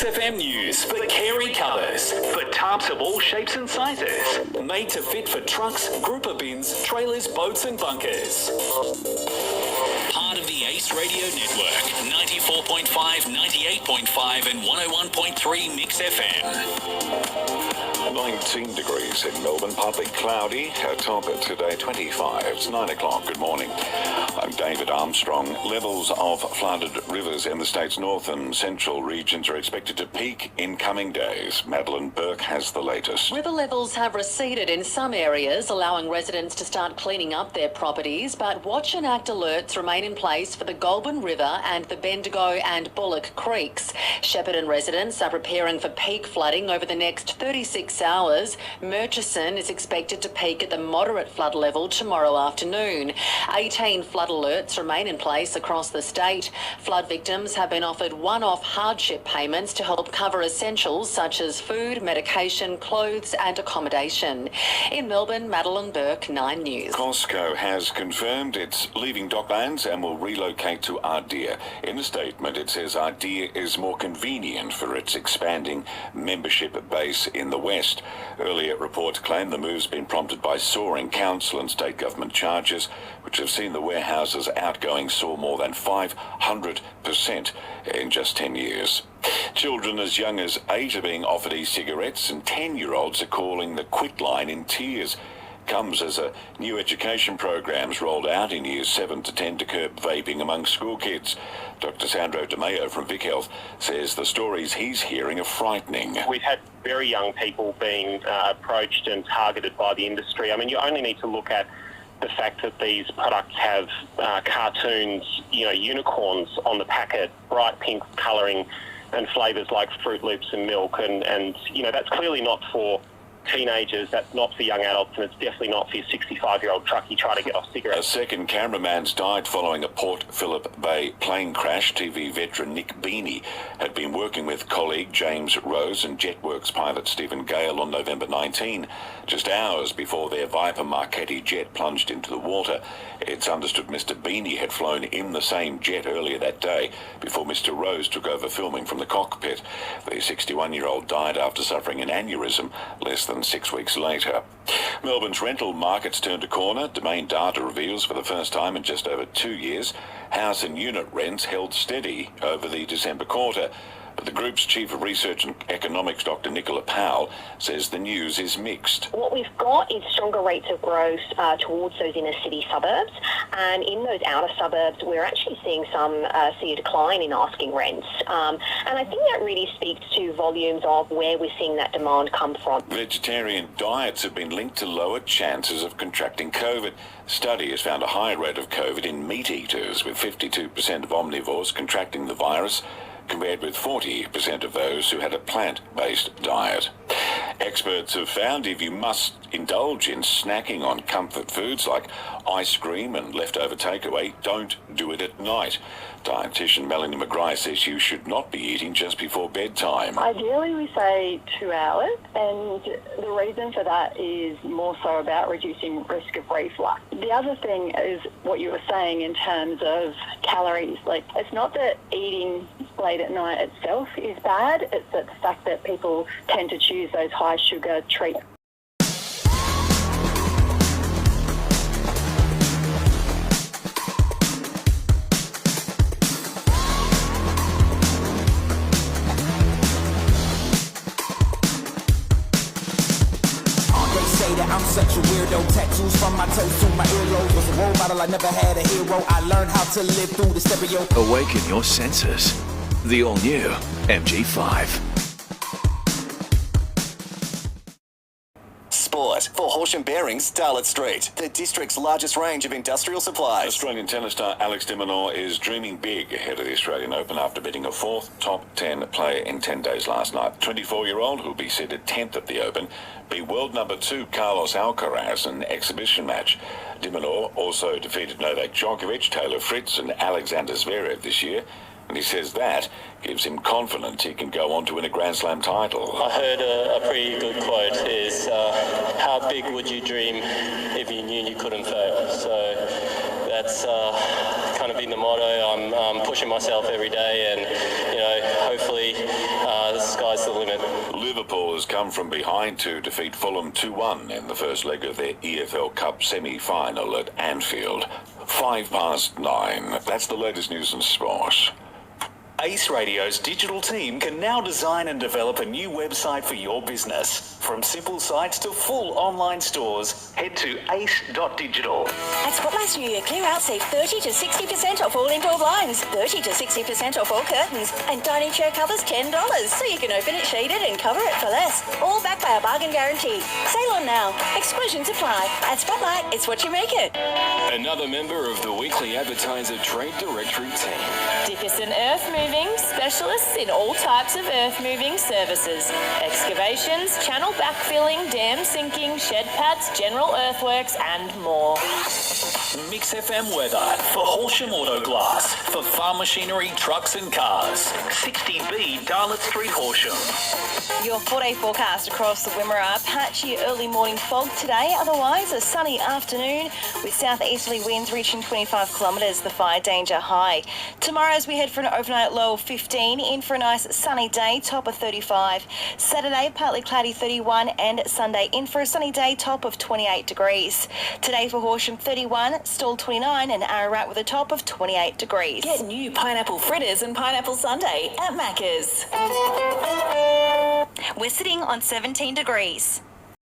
101.3MixxFM News for Carey Covers. For tarps of all shapes and sizes. Made to fit for trucks, grouper bins, trailers, boats and bunkers. Part of the Ace Radio Network. 94.5, 98.5 and 101.3 Mix FM. 19 degrees in Melbourne, partly cloudy. Top at today 25. It's 9 o'clock. Good morning. I'm David Armstrong. Levels of flooded rivers in the state's north and central regions are expected to peak in coming days. Madeline Burke has the latest. River levels have receded in some areas, allowing residents to start cleaning up their properties, but watch and act alerts remain in place for the Goulburn River and the Bendigo and Bullock Creeks. Shepparton residents are preparing for peak flooding over the next 36 hours. Murchison is expected to peak at the moderate flood level tomorrow afternoon. 18 flood alerts remain in place across the state. Flood victims have been offered one-off hardship payments to help cover essentials such as food, medication, clothes and accommodation. In Melbourne, Madeline Burke, 9 News. Costco has confirmed it's leaving Docklands and will relocate to Ardea. In a statement, it says Ardea is more convenient for its expanding membership base in the West. Earlier reports claim the move's been prompted by soaring council and state government charges, which have seen the warehouse's outgoing soar more than 500% in just 10 years. Children as young as 8 are being offered e-cigarettes, and 10-year-olds are calling the quit line in tears. Comes as a new education program's rolled out in years 7 to 10 to curb vaping among school kids. Dr. Sandro DeMeo from Vic Health says the stories he's hearing are frightening. We've had very young people being approached and targeted by the industry. I mean, you only need to look at the fact that these products have cartoons, unicorns on the packet, bright pink colouring and flavours like Fruit Loops and milk, and that's clearly not for teenagers, that's not for young adults, and it's definitely not for your 65-year-old truckie trying to get off cigarettes. A second cameraman's died following a Port Phillip Bay plane crash. TV veteran Nick Beanie had been working with colleague James Rose and Jetworks pilot Stephen Gale on November 19, just hours before their Viper Marchetti jet plunged into the water. It's understood Mr. Beanie had flown in the same jet earlier that day before Mr. Rose took over filming from the cockpit. The 61-year-old died after suffering an aneurysm less than 6 weeks later. Melbourne's rental market's turned a corner. Domain data reveals for the first time in just over 2 years, house and unit rents held steady over the December quarter. But the group's Chief of Research and Economics, Dr. Nicola Powell, says the news is mixed. What we've got is stronger rates of growth towards those inner city suburbs, and in those outer suburbs we're actually seeing see a decline in asking rents. And I think that really speaks to volumes of where we're seeing that demand come from. Vegetarian diets have been linked to lower chances of contracting COVID. Study has found a higher rate of COVID in meat eaters, with 52% of omnivores contracting the virus, compared with 40% of those who had a plant-based diet. Experts have found if you must indulge in snacking on comfort foods like ice cream and leftover takeaway, don't do it at night. Dietitian Melanie McGrath says you should not be eating just before bedtime. Ideally, we say 2 hours, and the reason for that is more so about reducing risk of reflux. The other thing is what you were saying in terms of calories. Like, it's not that eating late at night itself is bad, it's that the fact that people tend to choose those high sugar treats. I'm such a weirdo. Tattoos from my toes to my earlobes. Was a role model, I never had a hero. I learned how to live through the stereo. Awaken your senses. The all-new MG5. Sport for Horsham Bearings, Starlet Street, the district's largest range of industrial supplies. Australian tennis star Alex de Minaur is dreaming big ahead of the Australian Open after beating a fourth top 10 player in 10 days last night. 24-year-old, who'll be seated 10th at the Open, beat world number 2 Carlos Alcaraz in an exhibition match. De Minaur also defeated Novak Djokovic, Taylor Fritz and Alexander Zverev this year. And he says that gives him confidence he can go on to win a Grand Slam title. I heard a pretty good quote is, how big would you dream if you knew you couldn't fail? So that's kind of been the motto. I'm pushing myself every day, and hopefully Liverpool has come from behind to defeat Fulham 2-1 in the first leg of their EFL Cup semi-final at Anfield. 9:05. That's the latest news and sport. Ace Radio's digital team can now design and develop a new website for your business. From simple sites to full online stores, head to ace.digital. At Spotlight's New Year clear out, save 30 to 60% off all indoor blinds, 30 to 60% off all curtains, and dining chair covers $10, so you can open it shaded and cover it for less. All backed by a bargain guarantee. Sale on now. Exclusions apply. At Spotlight, it's what you make it. Another member of the Weekly Advertiser Trade Directory team. Dickerson Earth Moving, specialists in all types of earth moving services. Excavations, channel backfilling, dam sinking, shed pads, general earthworks and more. Mix FM weather for Horsham Auto Glass, for farm machinery, trucks and cars. 60B Darlot Street, Horsham. Your 4-day forecast across the Wimmera. Patchy early morning fog today, otherwise a sunny afternoon with southeasterly winds reaching 25 kilometres, the fire danger high. Tomorrow as we head for an overnight low of 15, in for a nice sunny day, top of 35. Saturday, partly cloudy 31, and Sunday in for a sunny day, top of 28 degrees. Today for Horsham 31, Stawell 29 and Ararat with a top of 28 degrees. Get new pineapple fritters and pineapple sundae at Macca's. We're sitting on 17 degrees.